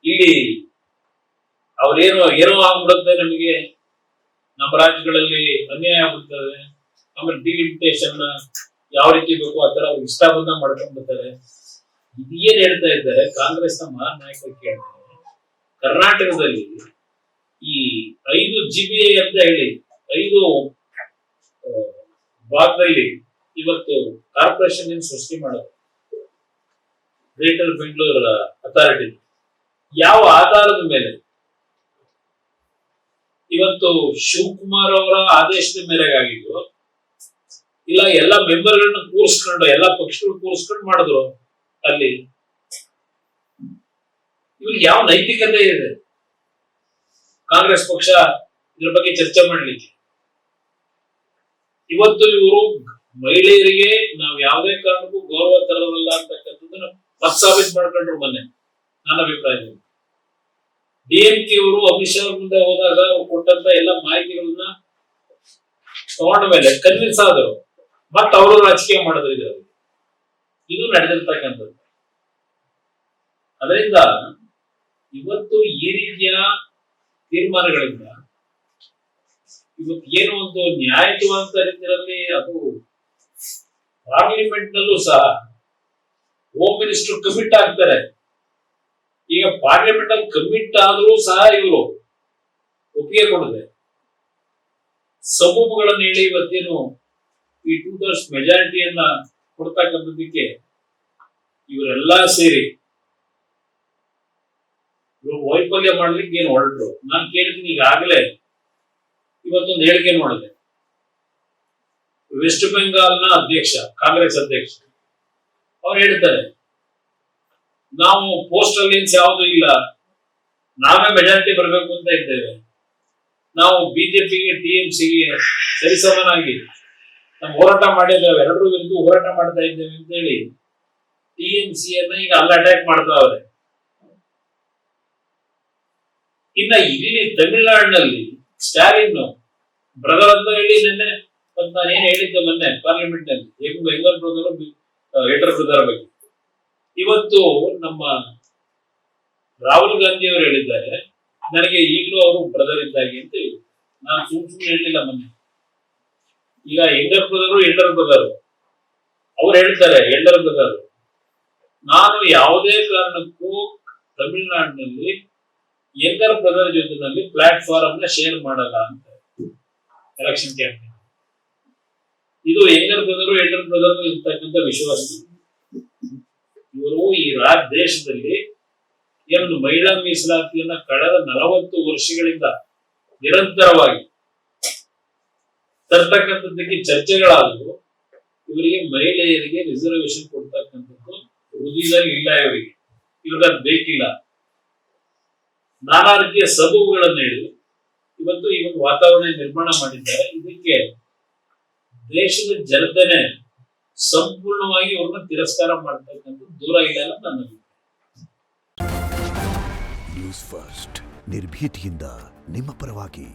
ಇಲ್ಲಿ ಅವ್ರೇನೋ ಏನೋ ಆಗ್ಬಿಡುತ್ತೆ, ನಮಗೆ ನಮ್ಮ ರಾಜ್ಯಗಳಲ್ಲಿ ಅನ್ಯಾಯ ಆಗ್ಬಿಡ್ತದೆ. ಆಮೇಲೆ ಡಿಲಿಮಿಟೇಷನ್ ಯಾವ ರೀತಿ ಬೇಕು ಆ ತರ ಅವ್ರು ಇಷ್ಟ ಬಂದ ಮಾಡ್ಕೊಂಡ್ ಬರ್ತಾರೆ. ಏನ್ ಹೇಳ್ತಾ ಇದ್ದಾರೆ ಕಾಂಗ್ರೆಸ್ನ ಮಹಾನ್ ನಾಯಕರು ಕೇಳ್ತಾರೆ, ಕರ್ನಾಟಕದಲ್ಲಿ ಈ 5 GBA ಅಂತ ಹೇಳಿ 5 ಭಾಗದಲ್ಲಿ ಇವತ್ತು ಕಾರ್ಪೊರೇಷನ್ ಏನ್ ಸೃಷ್ಟಿ ಮಾಡೋದು, ಗ್ರೇಟರ್ ಬೆಂಗಳೂರು ಅಥಾರಿಟಿ ಯಾವ ಆಧಾರದ ಮೇಲೆ? ಇವತ್ತು ಶಿವಕುಮಾರ್ ಅವರ ಆದೇಶದ ಮೇರೆಗೆ ಆಗಿದ್ದು, ಇಲ್ಲ ಎಲ್ಲ ಮೆಂಬರ್ಗಳನ್ನ ಕೂರಿಸ್ಕೊಂಡು ಎಲ್ಲ ಪಕ್ಷಗಳು ಕೂರಿಸ್ಕೊಂಡು ಮಾಡಿದ್ರು ಅಲ್ಲಿ? ಇವ್ರಿಗೆ ಯಾವ ನೈತಿಕತೆ ಇದೆ ಕಾಂಗ್ರೆಸ್ ಪಕ್ಷ ಇದ್ರ ಬಗ್ಗೆ ಚರ್ಚೆ ಮಾಡ್ಲಿಕ್ಕೆ? ಇವತ್ತು ಇವರು ಮಹಿಳೆಯರಿಗೆ ನಾವು ಯಾವುದೇ ಕಾರಣಕ್ಕೂ ಗೌರವ ತರೋದಿಲ್ಲ ಅಂತಕ್ಕಂಥದ್ದನ್ನ ಮತ್ ಸಾಬೀತು ಮಾಡ್ಕೊಂಡ್ರು ಮೊನ್ನೆ. ನನ್ನ ಅಭಿಪ್ರಾಯದಲ್ಲಿ DMK ಅವರು ಅಮಿತ್ ಶಾ ಮುಂದೆ ಹೋದಾಗ ಕೊಟ್ಟಂತ ಎಲ್ಲ ಮಾಹಿತಿಗಳನ್ನ ತಗೊಂಡ ಮೇಲೆ ಕನ್ವಿನ್ಸ್ ಆದರು, ಮತ್ತ ಅವರು ರಾಜಕೀಯ ಮಾಡಿದ್ರು ಇದರಲ್ಲಿ. ಇದು ನಡೆದಿರ್ತಕ್ಕಂಥದ್ದು. ಅದರಿಂದ ಇವತ್ತು ಈ ರೀತಿಯ ತೀರ್ಮಾನಗಳಿಂದ ಇವತ್ತು ಏನು ಒಂದು ನ್ಯಾಯಯುತವಾದ ರೀತಿಯಲ್ಲಿ ಅದು ಪಾರ್ಲಿಮೆಂಟ್ ನಲ್ಲೂ ಸಹ ಹೋಮ್ ಮಿನಿಸ್ಟರ್ ಕಮಿಟ್ ಆಗ್ತಾರೆ. ಈಗ ಪಾರ್ಲಿಮೆಂಟ್ ಅಲ್ಲಿ ಕಮಿಟ್ ಆದ್ರೂ ಸಹ ಇವರು ಒಪ್ಪಿಗೆ ಕೊಡದೆ ಸಬೂಬುಗಳನ್ನು ಹೇಳಿ ಇವತ್ತೇನು ಈ 2/3 ಮೆಜಾರಿಟಿಯನ್ನ ಕೊಡ್ತಕ್ಕಂಥದ್ದಕ್ಕೆ ಇವರೆಲ್ಲಾ ಸೇರಿ ವೈಫಲ್ಯ ಮಾಡ್ಲಿಕ್ಕೆ ಏನು ಹೊರಟರು? ನಾನು ಕೇಳ್ತೀನಿ, ಈಗಾಗಲೇ ಇವತ್ತೊಂದು ಹೇಳಿಕೆ ನೋಡಿದೆ. ವೆಸ್ಟ್ ಬೆಂಗಾಲ್ನ ಅಧ್ಯಕ್ಷ, ಕಾಂಗ್ರೆಸ್ ಅಧ್ಯಕ್ಷ, ಅವ್ರು ಹೇಳ್ತಾರೆ, ನಾವು ಪೋಸ್ಟ್ ಅಲೈನ್ಸ್ ಯಾವುದು ಇಲ್ಲ, ನಾವೇ ಮೆಜಾರಿಟಿ ಬರಬೇಕು ಅಂತ ಇದ್ದೇವೆ, ನಾವು ಬಿಜೆಪಿಗೆ TMCಗೆ ಸರಿಸಮನಾಗಿ ನಾವು ಹೋರಾಟ ಮಾಡಿದ್ದೇವೆ, ಎರಡರೂ ವಿರುದ್ಧ ಹೋರಾಟ ಮಾಡ್ತಾ ಇದ್ದೇವೆ ಅಂತ ಹೇಳಿ TMCಯನ್ನ ಈಗ ಅಲ್ಲಿ ಅಟ್ಯಾಕ್ ಮಾಡ್ತಾವ್ರೆ. ಇನ್ನ ಇಲ್ಲಿ ತಮಿಳುನಾಡಿನಲ್ಲಿ ಸ್ಟಾಲಿನ್ ಬ್ರದರ್ ಅಂತ ಹೇಳಿ ನಿನ್ನೆ ನಾನೇನ್ ಹೇಳಿದ್ದೆ ಮೊನ್ನೆ ಪಾರ್ಲಿಮೆಂಟ್ ನಲ್ಲಿ, ಹೆಂಗರ್ ಬ್ರದರ್ ಹೆಟರ್ ಬ್ರದರ್ ಬಗ್ಗೆ. ಇವತ್ತು ನಮ್ಮ ರಾಹುಲ್ ಗಾಂಧಿ ಅವರು ಹೇಳಿದ್ದಾರೆ, ನನಗೆ ಈಗಲೂ ಅವರು ಬ್ರದರ್ ಇದ್ದಾಗೆ ಅಂತ ಹೇಳಿ. ನಾನು ಸುಮ್ಮನೆ ಹೇಳಿಲ್ಲ ಮೊನ್ನೆ. ಈಗ ಹೆಂಗರ್ ಬ್ರದರು ಎಲ್ಡರ್ ಬ್ರದರ್ ಅವ್ರು ಹೇಳ್ತಾರೆ, ಎಲ್ಡರ್ ಬ್ರದರ್, ನಾನು ಯಾವುದೇ ಕಾರಣಕ್ಕೂ ತಮಿಳುನಾಡಿನಲ್ಲಿ ಯಂಗರ್ ಬ್ರದರ್ ಜೊತೆನಲ್ಲಿ ಪ್ಲಾಟ್ಫಾರ್ಮ್ ನ ಶೇರ್ ಮಾಡಲ್ಲ ಅಂತ ಎಲೆಕ್ಷನ್ ಕ್ಯಾಂಪೇನ್. ಇದು ಯಂಗರ್ ಬ್ರದರು ಎಲ್ಡರ್ ಬ್ರದರ್ ಇರ್ತಕ್ಕಂಥ ವಿಶ್ವಾಸ. ಇವರು ಈ ದೇಶದಲ್ಲಿ ಏನು ಮಹಿಳಾ ಮೀಸಲಾತಿಯನ್ನ ಕಳೆದ 40 ವರ್ಷಗಳಿಂದ ನಿರಂತರವಾಗಿ ತರ್ತಕ್ಕಂಥದ್ದಕ್ಕೆ ಚರ್ಚೆಗಳಾದವು. ಇವರಿಗೆ ಮಹಿಳೆಯರಿಗೆ ರಿಸರ್ವೇಶನ್ ಕೊಡ್ತಕ್ಕಂಥದ್ದು ಹೃದಯದಲ್ಲಿ ಇಲ್ಲ. ಇವ್ರಿಗೆ ಅದು ಬೇಕಿಲ್ಲ. ನಾನಾ ರೀತಿಯ ಸಬೂಬುಗಳನ್ನು ಹೇಳಿ ಇವತ್ತು ಈ ಒಂದು ವಾತಾವರಣ ನಿರ್ಮಾಣ ಮಾಡಿದ್ದಾರೆ. ಇದಕ್ಕೆ ದೇಶದ ಜನತೆನೆ ಸಂಪೂರ್ಣವಾಗಿ ಅವ್ರನ್ನ ತಿರಸ್ಕಾರ ಮಾಡ್ತಕ್ಕಂಥದ್ದು ದೂರ ಇಲ್ಲ ಅಂತ ನನ್ನ ಅಭಿಪ್ರಾಯ. ನ್ಯೂಸ್ ಫಸ್ಟ್, ನಿರ್ಭೀತಿಯಿಂದ ನಿಮ್ಮ ಪರವಾಗಿ.